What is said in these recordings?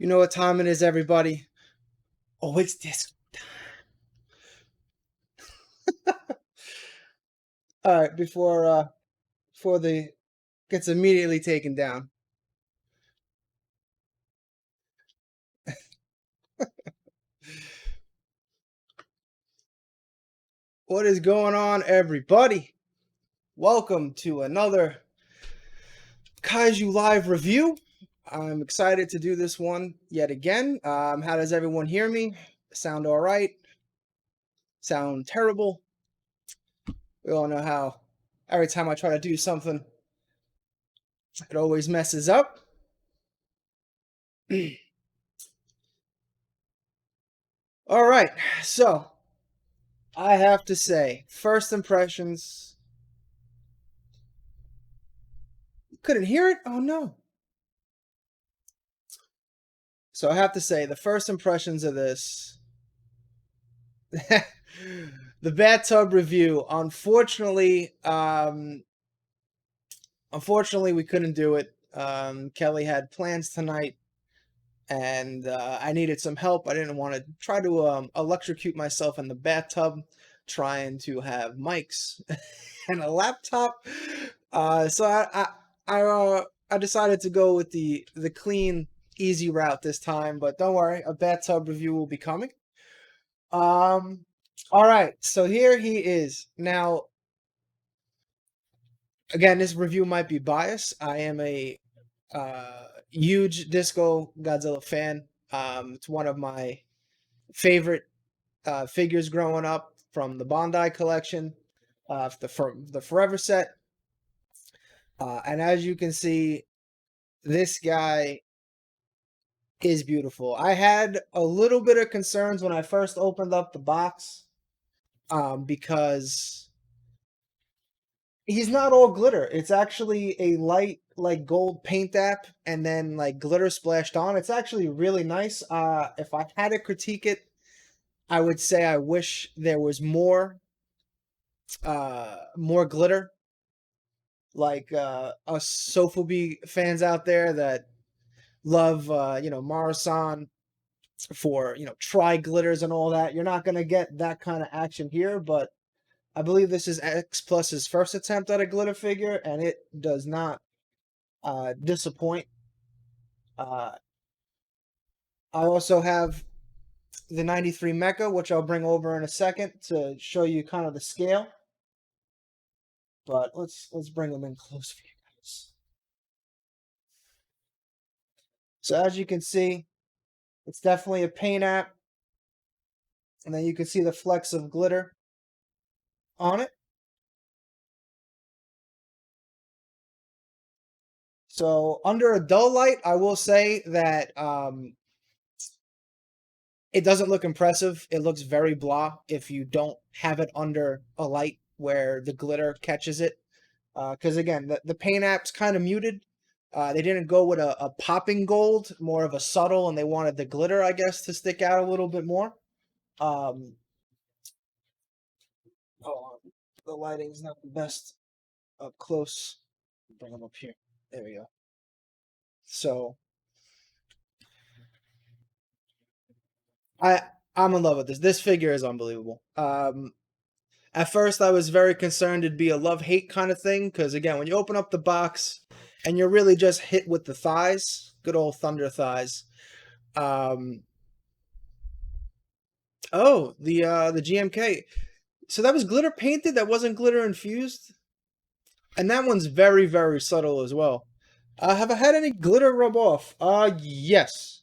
You know what time it is, everybody? Oh, it's this. All right, before the gets immediately taken down. What is going on, everybody? Welcome to another Kaiju Live review. I'm excited to do this one yet again. How does everyone hear me? Sound all right? Sound terrible? We all know how every time I try to do something, it always messes up. All right, so I have to say, first impressions. Couldn't hear it? Oh no. So I have to say, the first impressions of this, the bathtub review. Unfortunately, we couldn't do it. Kelly had plans tonight, and I needed some help. I didn't want to try to electrocute myself in the bathtub, trying to have mics and a laptop. So I decided to go with the clean, easy route this time. But don't worry, a bathtub review will be coming. Um, all right, so here he is. Now, again, this review might be biased. I am a huge Disco Godzilla fan. It's one of my favorite figures growing up from the Bandai collection, the Forever set. And as you can see, this guy is beautiful. I had a little bit of concerns when I first opened up the box, because he's not all glitter. It's actually a light, like, gold paint app and then like glitter splashed on. It's actually really nice. If I had to critique it, I would say I wish there was more glitter. Like us Sofubi fans out there that love Marasan for tri glitters and all that. You're not gonna get that kind of action here, but I believe this is X Plus's first attempt at a glitter figure, and it does not disappoint. Uh, I also have the 93 Mecha, which I'll bring over in a second to show you kind of the scale. But let's bring them in close for you guys. So as you can see, it's definitely a paint app, and then you can see the flecks of glitter on it. So under a dull light, I will say that it doesn't look impressive. It looks very blah if you don't have it under a light where the glitter catches it. Because again, the paint app's kind of muted. They didn't go with a popping gold, more of a subtle, and they wanted the glitter, I guess, to stick out a little bit more. Um, Hold on. The lighting's not the best up close. Bring them up here. There we go. So I I'm in love with this. This figure is unbelievable. At first, I was very concerned it'd be a love-hate kind of thing, because again, when you open up the box and you're really just hit with the thighs, good old thunder thighs. Um, oh, the GMK. So that was glitter painted. That wasn't glitter infused, and that one's very very subtle as well. Have I had any glitter rub off? Yes.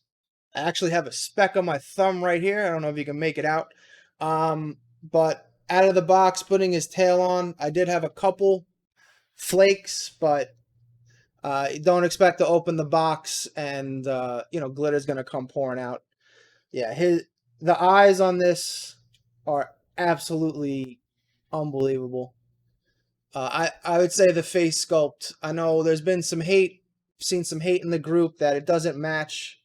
I actually have a speck on my thumb right here. I don't know if you can make it out. But out of the box, putting his tail on, I did have a couple flakes, but don't expect to open the box and glitter's gonna come pouring out. Yeah, the eyes on this are absolutely unbelievable. I would say the face sculpt. I know there's been some hate, seen some hate in the group that it doesn't match.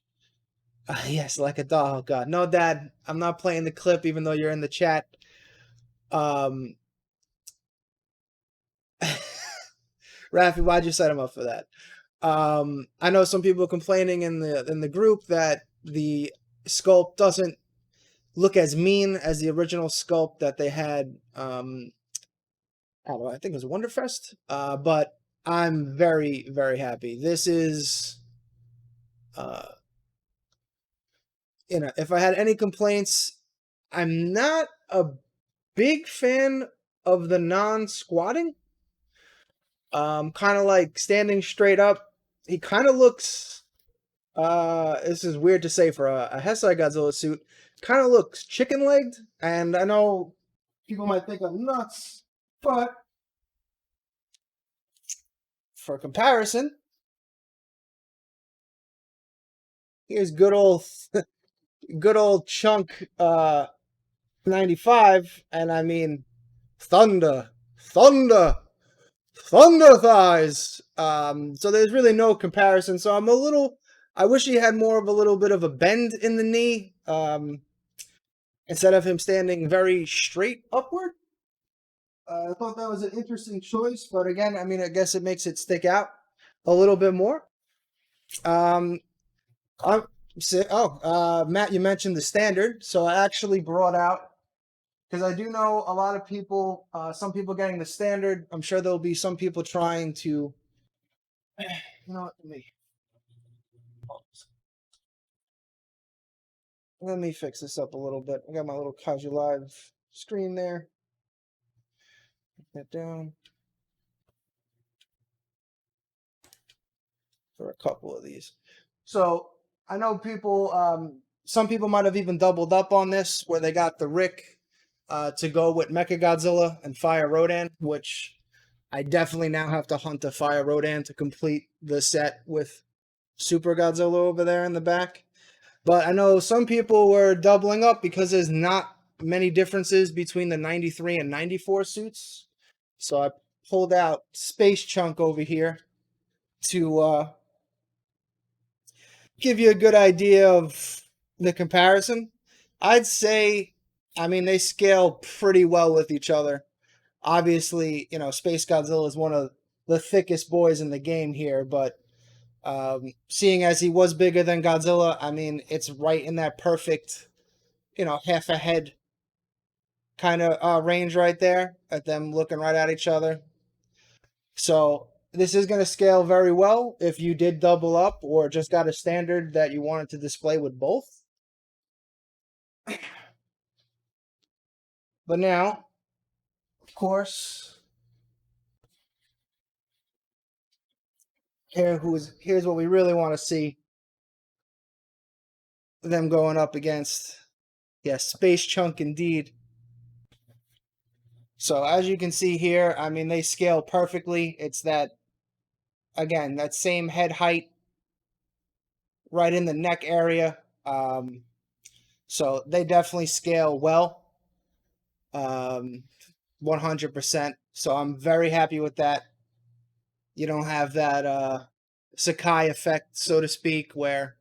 Yes, like a doll. Oh God, no, Dad, I'm not playing the clip, even though you're in the chat. Um, Rafi, why'd you set him up for that? I know some people complaining in the group that the sculpt doesn't look as mean as the original sculpt that they had. I don't know, I think it was Wonderfest. But I'm very, very happy. This is, uh, if I had any complaints, I'm not a big fan of the non-squatting. Kind of like standing straight up. He kind of looks. This is weird to say for a Hesai Godzilla suit. Kind of looks chicken-legged, and I know people might think I'm nuts, but for comparison, here's good old Chunk 95, and I mean thunder, thunder, thunder thighs. So there's really no comparison. So I'm a little. I wish he had more of a little bit of a bend in the knee, instead of him standing very straight upward. I thought that was an interesting choice, but again, I mean, I guess it makes it stick out a little bit more. Um, I'm Matt, you mentioned the standard, so I actually brought out, because I do know a lot of people, some people getting the standard. I'm sure there'll be some people trying to, you know, let me fix this up a little bit. I got my little Kaiju Live screen there. Put that down for a couple of these. So I know people, some people might have even doubled up on this, where they got the RIC to go with Mecha Godzilla and Fire Rodan, which I definitely now have to hunt a Fire Rodan to complete the set with Super Godzilla over there in the back. But I know some people were doubling up because there's not many differences between the 93 and 94 suits. So I pulled out Space Chunk over here to give you a good idea of the comparison. I'd say, I mean, they scale pretty well with each other. Obviously, Space Godzilla is one of the thickest boys in the game here, but seeing as he was bigger than Godzilla, I mean, it's right in that perfect, half a head kind of range right there at them looking right at each other. So this is going to scale very well if you did double up or just got a standard that you wanted to display with both. But now, of course, here's what we really want to see them going up against. Yes, Space Chunk indeed. So as you can see here, I mean, they scale perfectly. It's that, again, that same head height right in the neck area. So they definitely scale well, 100%. So I'm very happy with that. You don't have that Sakai effect, so to speak, where,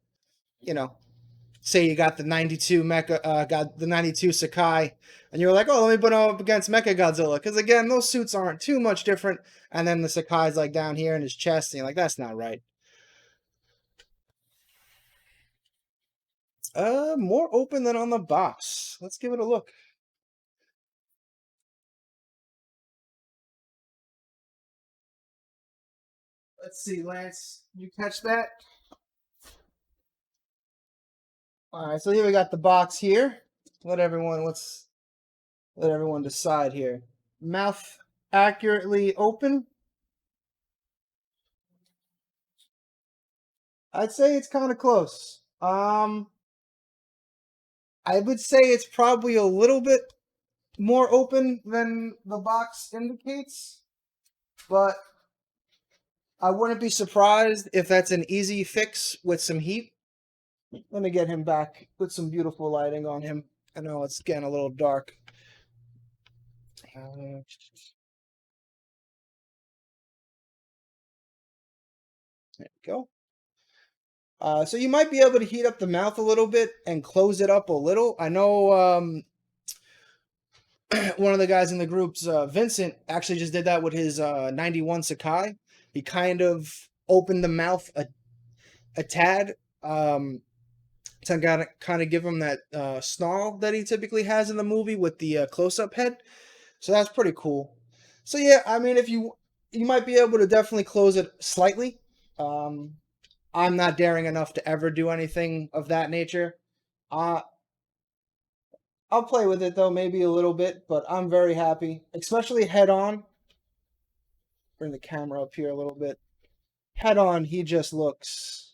say you got the 92 got the 92 Sakai, and you're like, oh, let me put him up against Mecha Godzilla, because again, those suits aren't too much different, and then the Sakai's like down here in his chest, and you're like, that's not right. More open than on the box. Let's give it a look. Let's see, Lance, you catch that? All right, so here we got the box here. Let's let everyone decide here. Mouth accurately open. I'd say it's kind of close. I would say it's probably a little bit more open than the box indicates, but I wouldn't be surprised if that's an easy fix with some heat. Let me get him back, put some beautiful lighting on him. I know it's getting a little dark. There we go. So you might be able to heat up the mouth a little bit and close it up a little. I know one of the guys in the groups, Vincent, actually just did that with his 91 Sakai. He kind of open the mouth a tad, to kind of give him that snarl that he typically has in the movie with the close-up head. So that's pretty cool. So yeah, I mean, if you might be able to definitely close it slightly. Um, I'm not daring enough to ever do anything of that nature. Uh, I'll play with it though, maybe a little bit, but I'm very happy, especially head on. Bring the camera up here a little bit. Head on, he just looks,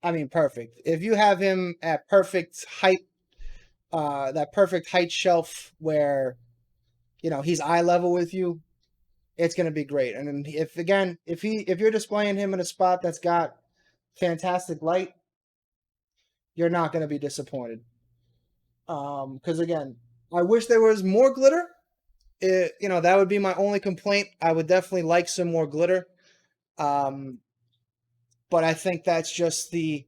I mean, perfect. If you have him at perfect height, that perfect height shelf where, he's eye level with you, it's going to be great. And then if you're displaying him in a spot that's got fantastic light, you're not going to be disappointed. Because again, I wish there was more glitter. That would be my only complaint. I would definitely like some more glitter. Um, but I think that's just the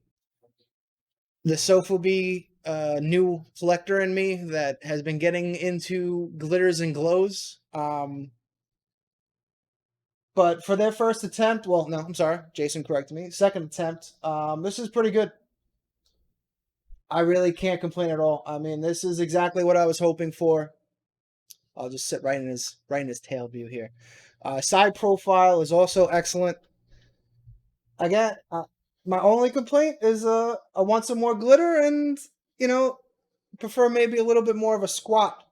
Sofubi new collector in me that has been getting into glitters and glows. But for their first attempt, well, no, I'm sorry, Jason corrected me. Second attempt, this is pretty good. I really can't complain at all. I mean, this is exactly what I was hoping for. I'll just sit right in his tail view here. Side profile is also excellent. Again, my only complaint is I want some more glitter and you know prefer maybe a little bit more of a squat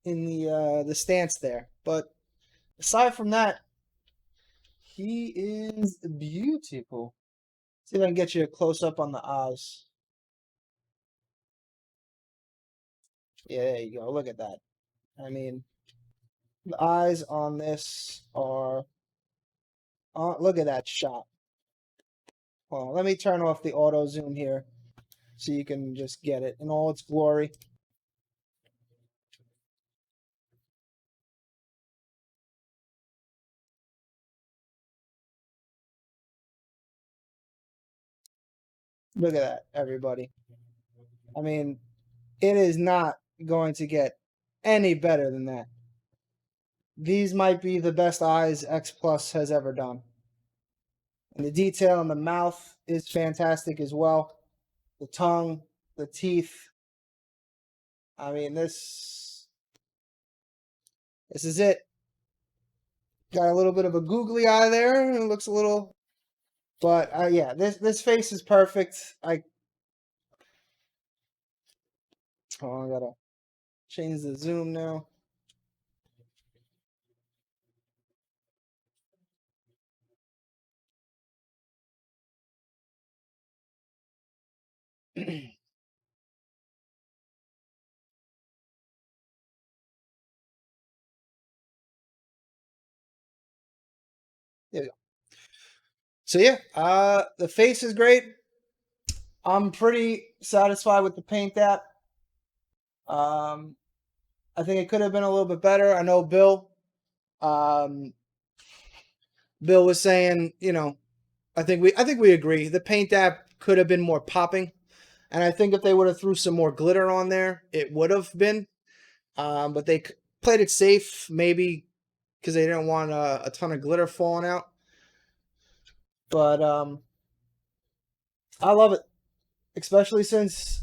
in the stance there. But aside from that, he is beautiful. See if I can get you a close up on the eyes. Yeah, there you go. Look at that. I mean, the eyes on this are. Look at that shot. Hold on, let me turn off the auto zoom here so you can just get it in all its glory. Look at that, everybody. I mean, it is not going to get any better than that. These might be the best eyes X Plus has ever done. And the detail on the mouth is fantastic as well. The tongue, the teeth. I mean, this is it. Got a little bit of a googly eye there. It looks a little, but yeah, this face is perfect. I gotta change the zoom now. There we go. So yeah, the face is great. I'm pretty satisfied with the paint app. Um, I think it could have been a little bit better. I know um, Bill was saying, I think we agree. The paint app could have been more popping, and I think if they would have threw some more glitter on there, it would have been. But they played it safe, maybe because they didn't want a ton of glitter falling out. But I love it, especially since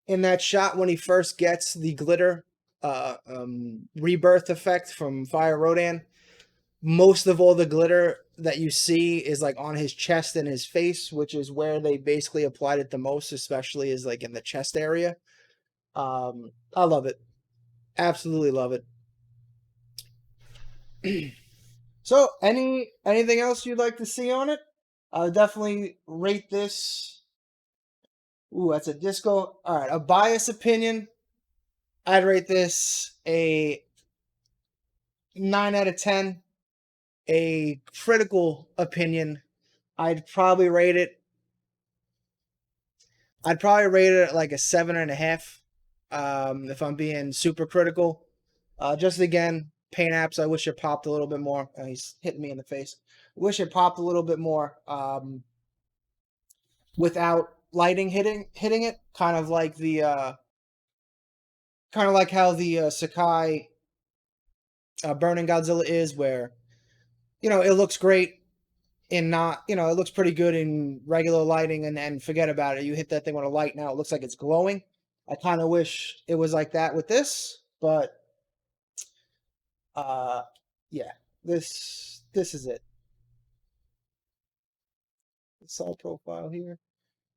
in that shot when he first gets the glitter rebirth effect from Fire Rodan, most of all the glitter that you see is like on his chest and his face, which is where they basically applied it the most, especially is like in the chest area. I love it. Absolutely love it. So, anything else you'd like to see on it? I would definitely rate this. Ooh, that's a disco. All right, a biased opinion. I'd rate this a 9 out of 10. A critical opinion, I'd probably rate it. I'd probably rate it at like a 7.5. If I'm being super critical. Just again, paint apps. I wish it popped a little bit more. He's hitting me in the face. Wish it popped a little bit more. Without lighting hitting it, kind of like how the Sakai Burning Godzilla is, where it looks great in not, you know, it looks pretty good in regular lighting, and then forget about it. You hit that thing with a light now, it looks like it's glowing. I kind of wish it was like that with this, but uh yeah, this is it. The side profile here.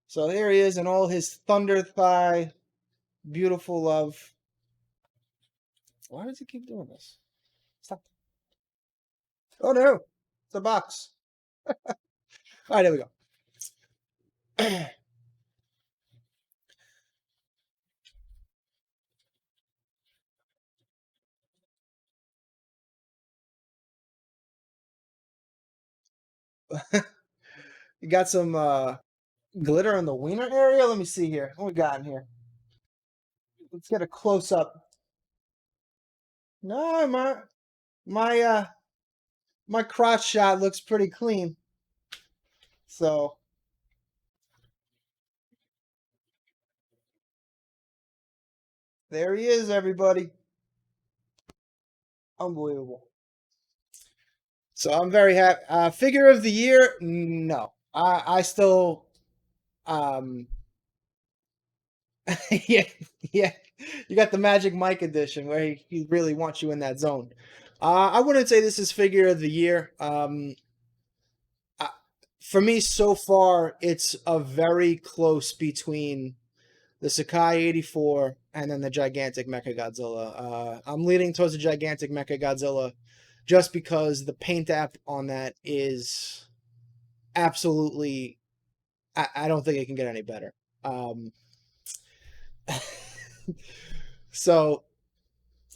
So here he is in all his thunder thigh, beautiful love. Why does he keep doing this? Stop. Oh no, it's a box. All right, there we go. You got some glitter in the wiener area. Let me see here. What we got in here? Let's get a close up. No, my my crotch shot looks pretty clean. So there he is, everybody. Unbelievable. So I'm very happy. Figure of the year? No, I still um yeah, yeah. You got the Magic Mike edition where he really wants you in that zone. I wouldn't say this is figure of the year. Uh, for me, so far, it's a very close between the Sakai 84 and then the gigantic Mechagodzilla. I'm leaning towards the gigantic Mechagodzilla just because the paint app on that is absolutely. I don't think it can get any better. Um, so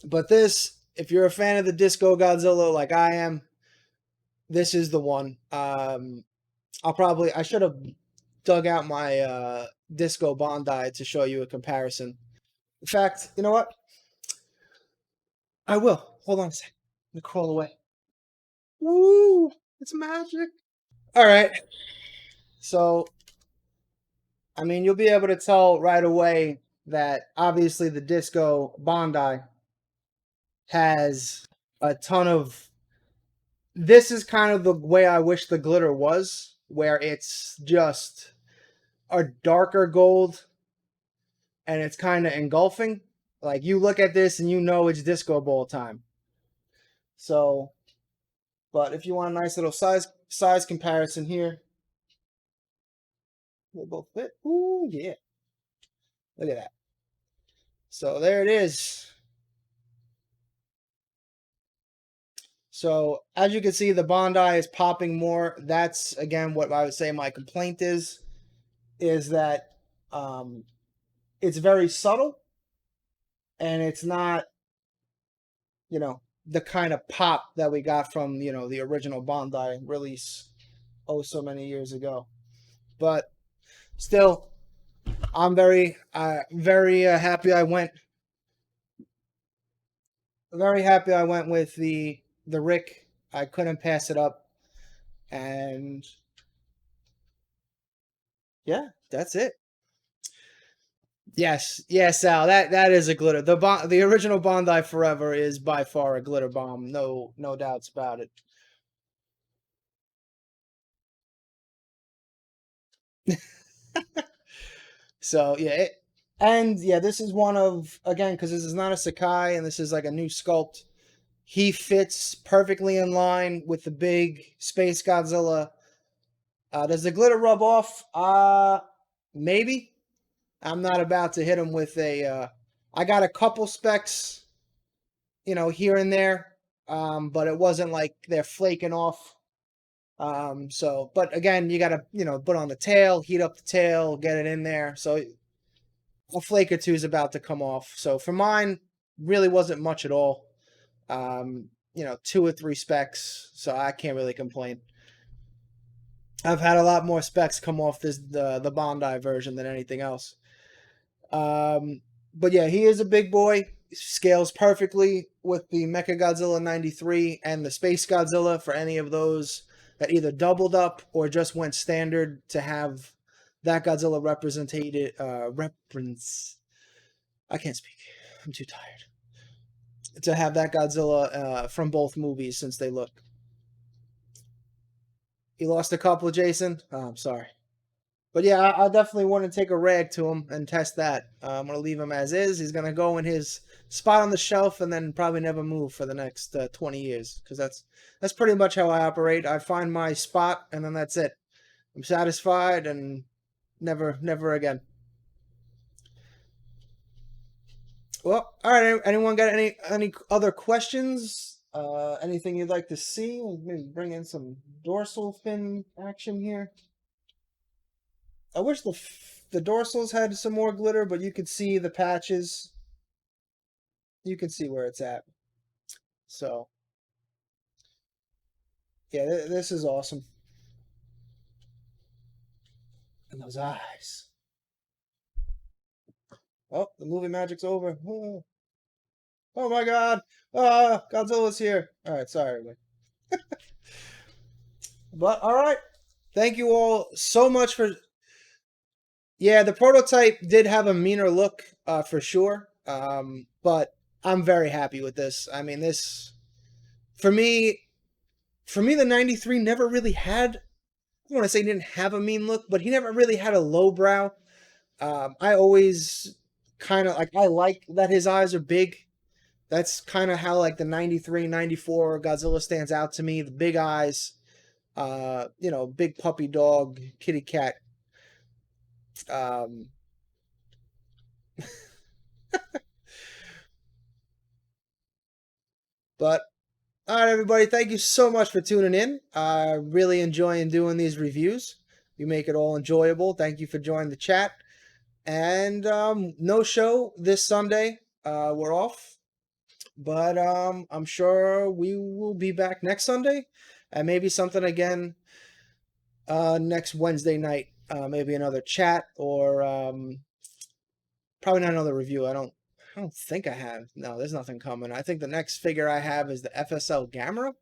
But this, if you're a fan of the Disco Godzilla like I am, this is the one. I should have dug out my Disco Bondi to show you a comparison. In fact, you know what? I will. Hold on a sec. Let me crawl away. Woo! It's magic. All right. So, I mean, you'll be able to tell right away that obviously the Disco Bondi has a ton of. This is kind of the way I wish the glitter was, where it's just a darker gold and it's kind of engulfing. Like you look at this and you know it's disco ball time. So, but if you want a nice little size comparison here, they both fit. Ooh, yeah. Look at that. So there it is. So as you can see, the Bondi is popping more. That's again what I would say my complaint is that um, it's very subtle and it's not, you know, the kind of pop that we got from, you know, the original Bondi release oh so many years ago. But still, I'm very happy I went very happy I went with the RIC. I couldn't pass it up, and yeah, that's it. Yes, yes, Sal. That is a glitter. The original Bondi Forever is by far a glitter bomb. No doubts about it. So yeah, and yeah, this is one of again because this is not a Sakai and this is like a new sculpt. He fits perfectly in line with the big Space Godzilla. Does the glitter rub off? Maybe. I'm not about to hit him with a. I got a couple specs, you know, here and there, but it wasn't like they're flaking off. So, but again, you got to, you know, put on the tail, heat up the tail, get it in there. So a flake or two is about to come off. So for mine, really wasn't much at all. You know, two or three specs, so I can't really complain. I've had a lot more specs come off the Bondi version than anything else. Um, but yeah, he is a big boy. Scales perfectly with the Mecha Godzilla 93 and the Space Godzilla for any of those that either doubled up or just went standard to have that Godzilla represented. I can't speak. I'm too tired to have that Godzilla from both movies since they look You lost a couple, Jason? Oh, I'm sorry. But yeah, I definitely want to take a rag to him and test that. I'm going to leave him as is. He's going to go in his spot on the shelf and then probably never move for the next 20 years because that's pretty much how I operate. I find my spot and then that's it. I'm satisfied and never again. Well, all right. Anyone got any other questions? Anything you'd like to see? Maybe bring in some dorsal fin action here. I wish the dorsals had some more glitter, but you could see the patches. You can see where it's at. So, yeah, this is awesome. And those eyes. Oh, the movie magic's over. Oh, oh my God. Ah, Godzilla's here. All right, sorry, everybody. But all right. Thank you all so much for. Yeah, the prototype did have a meaner look, for sure. But I'm very happy with this. I mean, this for me, the '93 never really had. I don't want to say he didn't have a mean look, but he never really had a low brow. I always kind of like. I like that his eyes are big. That's kind of how like the '93, '94 Godzilla stands out to me. The big eyes, big puppy dog, kitty cat. Um, but all right, everybody, thank you so much for tuning in. I really enjoying doing these reviews. You make it all enjoyable. Thank you for joining the chat. And no show this Sunday. We're off, but I'm sure we will be back next Sunday, and maybe something again next Wednesday night. Maybe another chat or probably not another review. I don't think I have. No, there's nothing coming. I think the next figure I have is the FSL Gamera.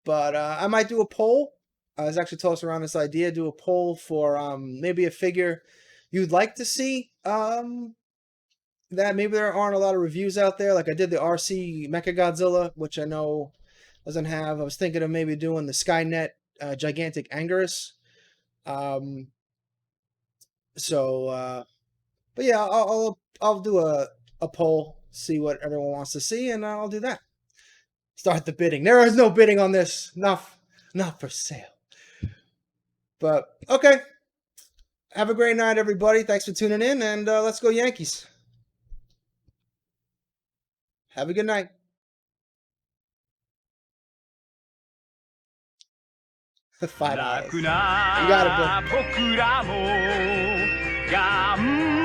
But I might do a poll. I was actually tossing around this idea, do a poll for maybe a figure you'd like to see. That maybe there aren't a lot of reviews out there. Like I did the RC Mecha Godzilla, which I know doesn't have. I was thinking of maybe doing the Skynet Gigantic Anguirus. Um, but yeah, I'll do a poll, see what everyone wants to see, and I'll do that. Start the bidding. There is no bidding on this. Not for sale. But okay. Have a great night, everybody. Thanks for tuning in, and let's go Yankees. Have a good night. $5. You got it, bro.